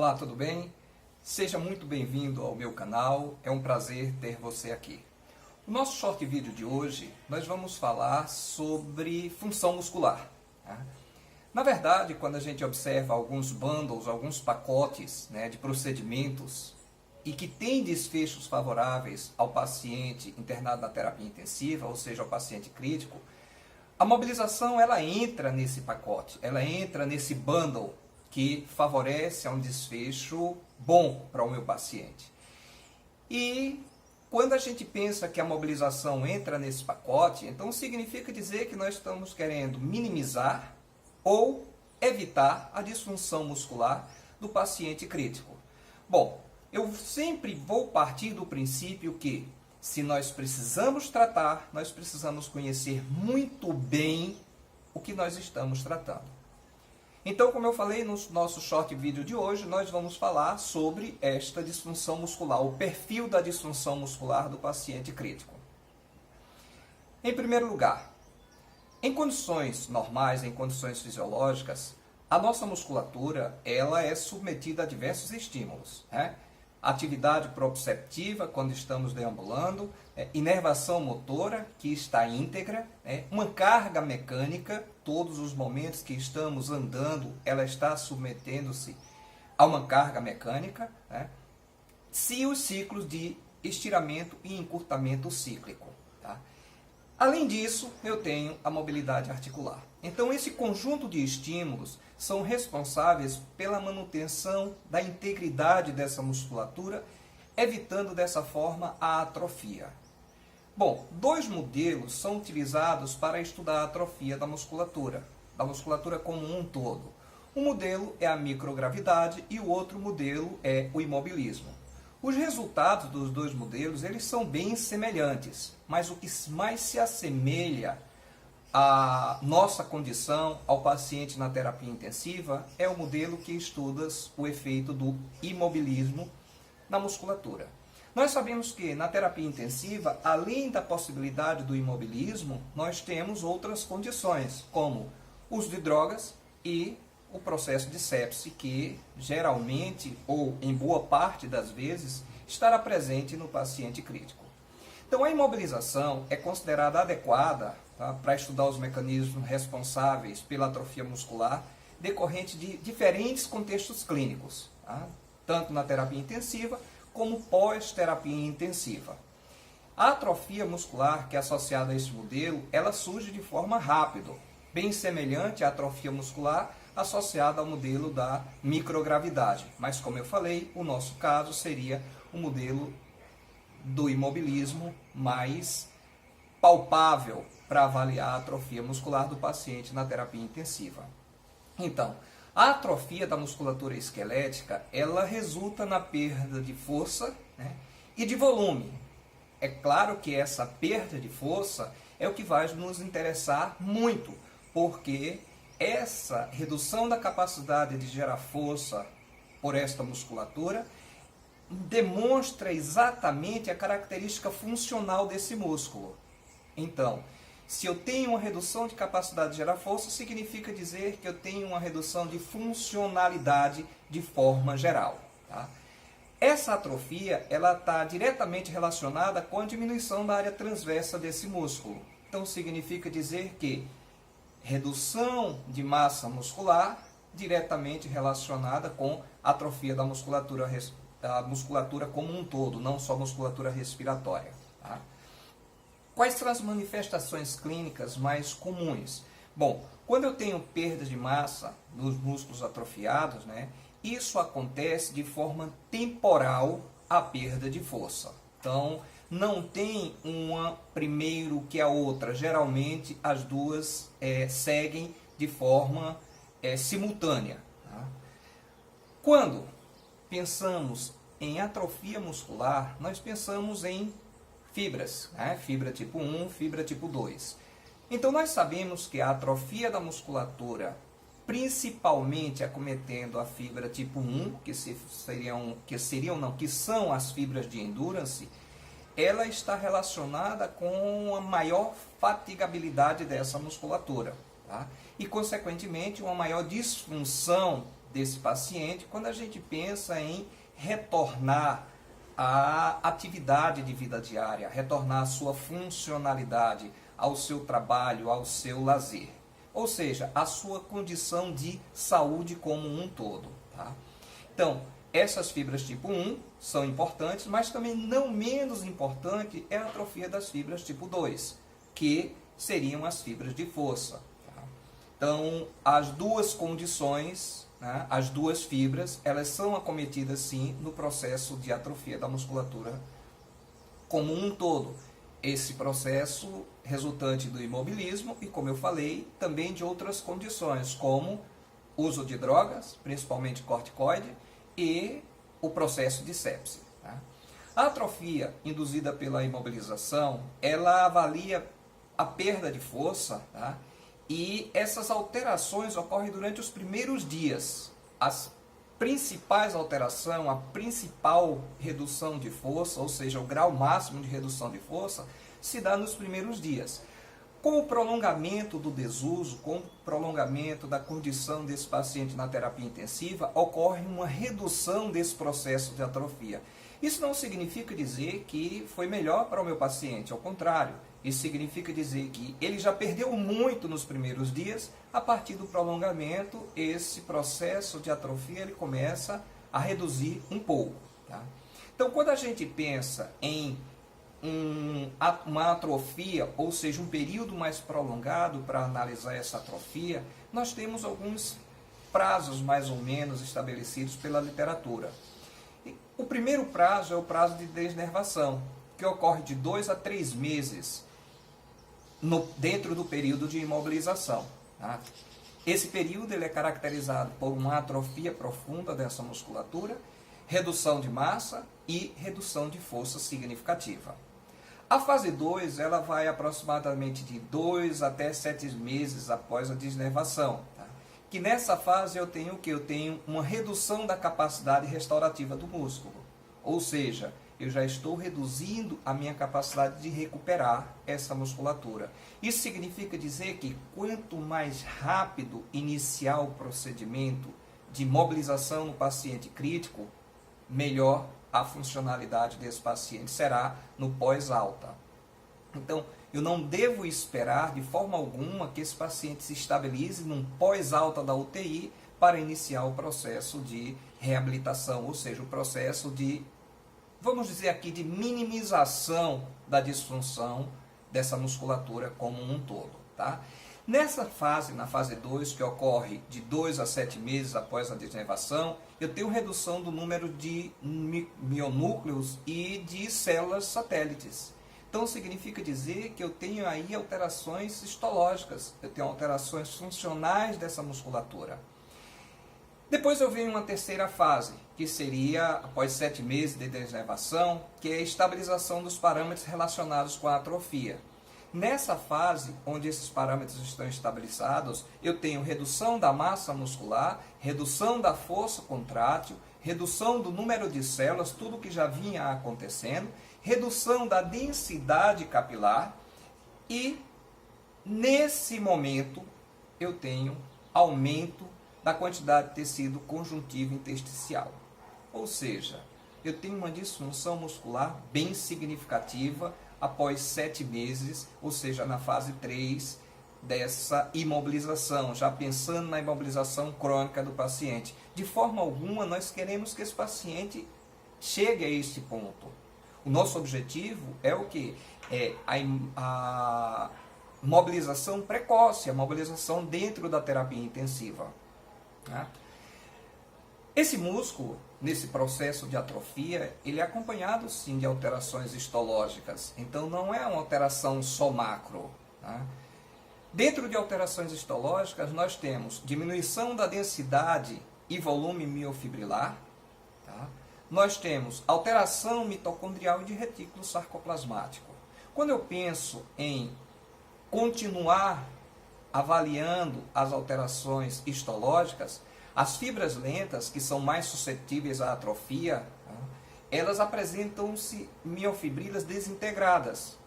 Olá, tudo bem? Seja muito bem-vindo ao meu canal, é um prazer ter você aqui. No nosso short vídeo de hoje, nós vamos falar sobre função muscular. Tá? Na verdade, quando a gente observa alguns bundles, alguns pacotes de procedimentos e que têm desfechos favoráveis ao paciente internado na terapia intensiva, ou seja, ao paciente crítico, a mobilização ela entra nesse pacote, ela entra nesse bundle que favorece a um desfecho bom para o meu paciente. E quando a gente pensa que a mobilização entra nesse pacote, então significa dizer que nós estamos querendo minimizar ou evitar a disfunção muscular do paciente crítico. Bom, eu sempre vou partir do princípio que, se nós precisamos tratar, nós precisamos conhecer muito bem o que nós estamos tratando. Então, como eu falei no nosso short vídeo de hoje, nós vamos falar sobre esta disfunção muscular, o perfil da disfunção muscular do paciente crítico. Em primeiro lugar, em condições normais, em condições fisiológicas, a nossa musculatura ela é submetida a diversos estímulos. Atividade proprioceptiva, quando estamos deambulando, inervação motora, que está íntegra, uma carga mecânica, todos os momentos que estamos andando, ela está submetendo-se a uma carga mecânica, e os ciclos de estiramento e encurtamento cíclico. Tá? Além disso, eu tenho a mobilidade articular. Então, esse conjunto de estímulos são responsáveis pela manutenção da integridade dessa musculatura, evitando dessa forma a atrofia. Bom, dois modelos são utilizados para estudar a atrofia da musculatura como um todo. Um modelo é a microgravidade e o outro modelo é o imobilismo. Os resultados dos dois modelos eles são bem semelhantes, mas o que mais se assemelha à nossa condição, ao paciente na terapia intensiva, é o modelo que estuda o efeito do imobilismo na musculatura. Nós sabemos que na terapia intensiva, além da possibilidade do imobilismo, nós temos outras condições, como uso de drogas e o processo de sepse, que geralmente, ou em boa parte das vezes, estará presente no paciente crítico. Então, a imobilização é considerada adequada para estudar os mecanismos responsáveis pela atrofia muscular decorrente de diferentes contextos clínicos, tanto na terapia intensiva como pós-terapia intensiva. A atrofia muscular que é associada a esse modelo, ela surge de forma rápida, bem semelhante à atrofia muscular associada ao modelo da microgravidade. Mas, como eu falei, o nosso caso seria o modelo do imobilismo mais palpável para avaliar a atrofia muscular do paciente na terapia intensiva. Então, a atrofia da musculatura esquelética, ela resulta na perda de força e de volume. É claro que essa perda de força é o que vai nos interessar muito, porque essa redução da capacidade de gerar força por esta musculatura demonstra exatamente a característica funcional desse músculo. Então, se eu tenho uma redução de capacidade de gerar força, significa dizer que eu tenho uma redução de funcionalidade de forma geral. Tá? Essa atrofia ela está diretamente relacionada com a diminuição da área transversa desse músculo. Então, significa dizer que redução de massa muscular diretamente relacionada com a atrofia da musculatura como um todo, não só musculatura respiratória. Tá? Quais são as manifestações clínicas mais comuns? Bom, quando eu tenho perda de massa nos músculos atrofiados, isso acontece de forma temporal à perda de força. Então, não tem uma primeiro que a outra. Geralmente, as duas seguem de forma simultânea. Tá? Quando pensamos em atrofia muscular, nós pensamos em fibras, fibra tipo 1, fibra tipo 2. Então, nós sabemos que a atrofia da musculatura, principalmente acometendo a fibra tipo 1, que são as fibras de endurance, ela está relacionada com a maior fatigabilidade dessa musculatura. Tá? E, consequentemente, uma maior disfunção desse paciente quando a gente pensa em retornar à atividade de vida diária, retornar à sua funcionalidade, ao seu trabalho, ao seu lazer. Ou seja, a sua condição de saúde como um todo. Tá? Então, essas fibras tipo 1 são importantes, mas também não menos importante é a atrofia das fibras tipo 2, que seriam as fibras de força. Tá? Então, as duas condições, né, as duas fibras, elas são acometidas sim no processo de atrofia da musculatura como um todo. Esse processo resultante do imobilismo e, como eu falei, também de outras condições, como uso de drogas, principalmente corticoide, e o processo de sepse. Tá? A atrofia induzida pela imobilização, ela avalia a perda de força, tá? E essas alterações ocorrem durante os primeiros dias. As principais alterações, a principal redução de força, ou seja, o grau máximo de redução de força, se dá nos primeiros dias. Com o prolongamento do desuso, com o prolongamento da condição desse paciente na terapia intensiva, ocorre uma redução desse processo de atrofia. Isso não significa dizer que foi melhor para o meu paciente, ao contrário. Isso significa dizer que ele já perdeu muito nos primeiros dias, a partir do prolongamento, esse processo de atrofia ele começa a reduzir um pouco. Tá? Então, quando a gente pensa em uma atrofia, ou seja, um período mais prolongado para analisar essa atrofia, nós temos alguns prazos mais ou menos estabelecidos pela literatura. O primeiro prazo é o prazo de desnervação, que ocorre de 2 a 3 meses dentro do período de imobilização. Tá? Esse período ele é caracterizado por uma atrofia profunda dessa musculatura, redução de massa e redução de força significativa. A fase 2 ela vai aproximadamente de 2 até 7 meses após a desnervação. Tá? Que nessa fase eu tenho o que? Eu tenho uma redução da capacidade restaurativa do músculo. Ou seja, eu já estou reduzindo a minha capacidade de recuperar essa musculatura. Isso significa dizer que quanto mais rápido iniciar o procedimento de mobilização no paciente crítico, melhor a funcionalidade desse paciente será no pós-alta. Então, eu não devo esperar de forma alguma que esse paciente se estabilize num pós-alta da UTI para iniciar o processo de reabilitação, ou seja, o processo de, vamos dizer aqui, de minimização da disfunção dessa musculatura como um todo. Tá? Nessa fase, na fase 2, que ocorre de 2 a 7 meses após a desnervação, eu tenho redução do número de mionúcleos e de células satélites. Então, significa dizer que eu tenho aí alterações histológicas, eu tenho alterações funcionais dessa musculatura. Depois eu venho uma terceira fase, que seria, após 7 meses de desnervação, que é a estabilização dos parâmetros relacionados com a atrofia. Nessa fase, onde esses parâmetros estão estabilizados, eu tenho redução da massa muscular, redução da força contrátil, redução do número de células, tudo que já vinha acontecendo, redução da densidade capilar e, nesse momento, eu tenho aumento da quantidade de tecido conjuntivo intersticial. Ou seja, eu tenho uma disfunção muscular bem significativa após 7 meses, ou seja, na fase 3 dessa imobilização, já pensando na imobilização crônica do paciente. De forma alguma, nós queremos que esse paciente chegue a este ponto. O nosso objetivo é o quê? É a mobilização precoce, a mobilização dentro da terapia intensiva. Tá? Esse músculo, nesse processo de atrofia, ele é acompanhado sim de alterações histológicas. Então não é uma alteração só macro. Tá? Dentro de alterações histológicas, nós temos diminuição da densidade e volume miofibrilar. Tá? Nós temos alteração mitocondrial e de retículo sarcoplasmático. Quando eu penso em continuar avaliando as alterações histológicas, as fibras lentas, que são mais suscetíveis à atrofia, tá? Elas apresentam-se miofibrilas desintegradas.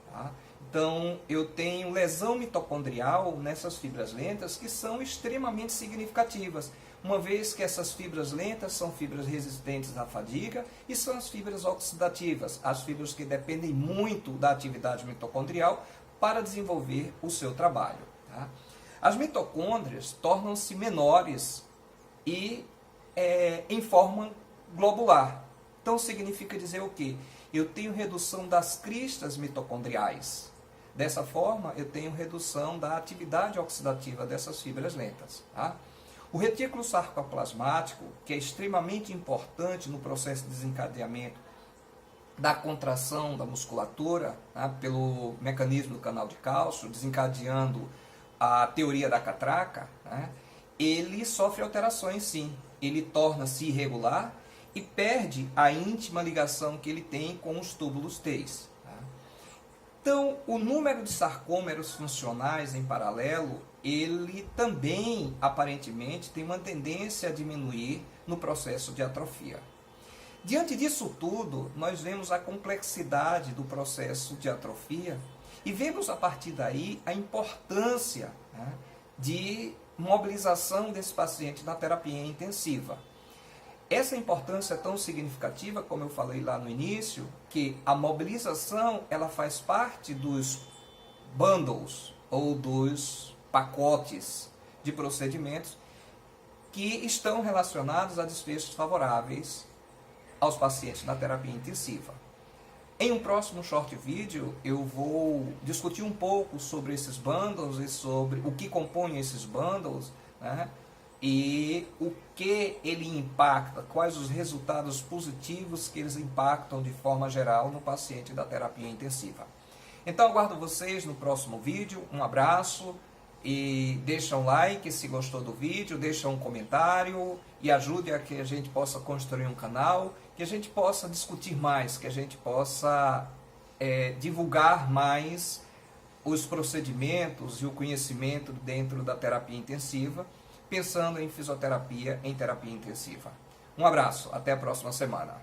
Tá? Então, eu tenho lesão mitocondrial nessas fibras lentas que são extremamente significativas. uma vez que essas fibras lentas são fibras resistentes à fadiga e são as fibras oxidativas, as fibras que dependem muito da atividade mitocondrial para desenvolver o seu trabalho. Tá? As mitocôndrias tornam-se menores e em forma globular. Então significa dizer o quê? Eu tenho redução das cristas mitocondriais. Dessa forma, eu tenho redução da atividade oxidativa dessas fibras lentas. Tá? O retículo sarcoplasmático, que é extremamente importante no processo de desencadeamento da contração da musculatura, tá? Pelo mecanismo do canal de cálcio, desencadeando a teoria da catraca, tá? Ele sofre alterações sim. Ele torna-se irregular e perde a íntima ligação que ele tem com os túbulos T. Então, o número de sarcômeros funcionais em paralelo, ele também, aparentemente, tem uma tendência a diminuir no processo de atrofia. Diante disso tudo, nós vemos a complexidade do processo de atrofia e vemos, a partir daí, a importância, né, de mobilização desse paciente na terapia intensiva. Essa importância é tão significativa, como eu falei lá no início, que a mobilização ela faz parte dos bundles ou dos pacotes de procedimentos que estão relacionados a desfechos favoráveis aos pacientes na terapia intensiva. Em um próximo short vídeo eu vou discutir um pouco sobre esses bundles e sobre o que compõe esses bundles, né? E o que ele impacta, quais os resultados positivos que eles impactam de forma geral no paciente da terapia intensiva. Então aguardo vocês no próximo vídeo, um abraço e deixa um like se gostou do vídeo, deixa um comentário e ajude a que a gente possa construir um canal, que a gente possa discutir mais, que a gente possa divulgar mais os procedimentos e o conhecimento dentro da terapia intensiva, pensando em fisioterapia em terapia intensiva. Um abraço, até a próxima semana.